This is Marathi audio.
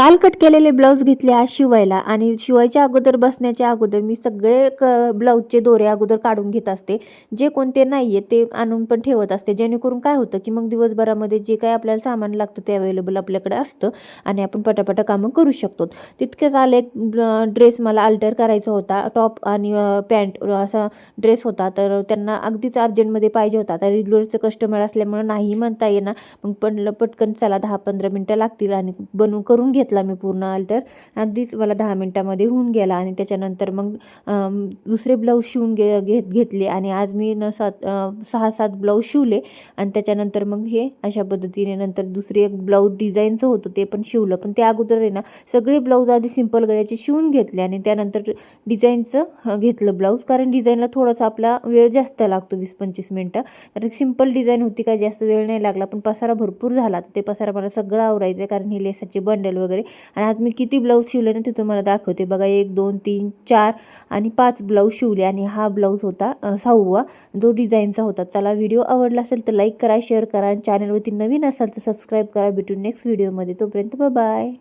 काल कट केलेले ब्लाऊज घेतले आज शिवायला आणि शिवायच्या अगोदर बसण्याच्या अगोदर मी सगळे ब्लाऊजचे दोरे अगोदर काढून घेत असते. जे कोणते नाही आहे ते आणून पण ठेवत असते, जेणेकरून काय होतं की मग दिवसभरामध्ये जे काही आपल्याला सामान लागतं ते अवेलेबल आपल्याकडे असतं आणि आपण पटापटा कामं करू शकतो. तितकेच आले एक ड्रेस मला अल्टर करायचा होता, टॉप आणि पॅन्ट असा ड्रेस होता. तर त्यांना अगदीच अर्जंटमध्ये पाहिजे होता. आता रेग्युलरचं कस्टमर असल्यामुळे नाही म्हणता येणार, मग पण पटकन चला 10-15 मिनटं लागतील आणि बनवून करून घेतला मी पूर्ण अल्टर. अगदीच मला 10 मिनटामध्ये होऊन गेला आणि त्याच्यानंतर मग दुसरे ब्लाऊज शिवून घेतले आणि आज मी 6-7 ब्लाऊज शिवले आणि त्याच्यानंतर मग हे अशा पद्धतीने नंतर दुसरे एक ब्लाऊज डिझाईनचं होतं ते पण शिवलं. पण त्या अगोदर आहे ना सगळे ब्लाऊज आधी सिंपल गळ्याचे शिवून घेतले आणि त्यानंतर डिझाईनचं घेतलं ब्लाऊज, कारण डिझाईनला थोडासा आपला वेळ जास्त लागतो, 20-25 मिनटं. तर सिंपल डिझाईन होती, काय जास्त वेळ नाही लागला, पण पसारा भरपूर झाला. तर ते पसारा मला सगळं आवरायचं आहे, कारण हे लेसाचे बंडल वगैरे. आणि आज मी किती ब्लाऊज शिवले ना ते तुम्हाला दाखवते बघा. 1 2 3 4 आणि 5 ब्लाऊज शिवले आणि हा ब्लाऊज होता 6वा, जो डिझाईनचा होता. चला, व्हिडिओ आवडला असेल तर लाईक करा, शेअर करा आणि चॅनलवरती नवीन असाल तर सबस्क्राईब करा. भेटू नेक्स्ट व्हिडिओमध्ये. तोपर्यंत बाय.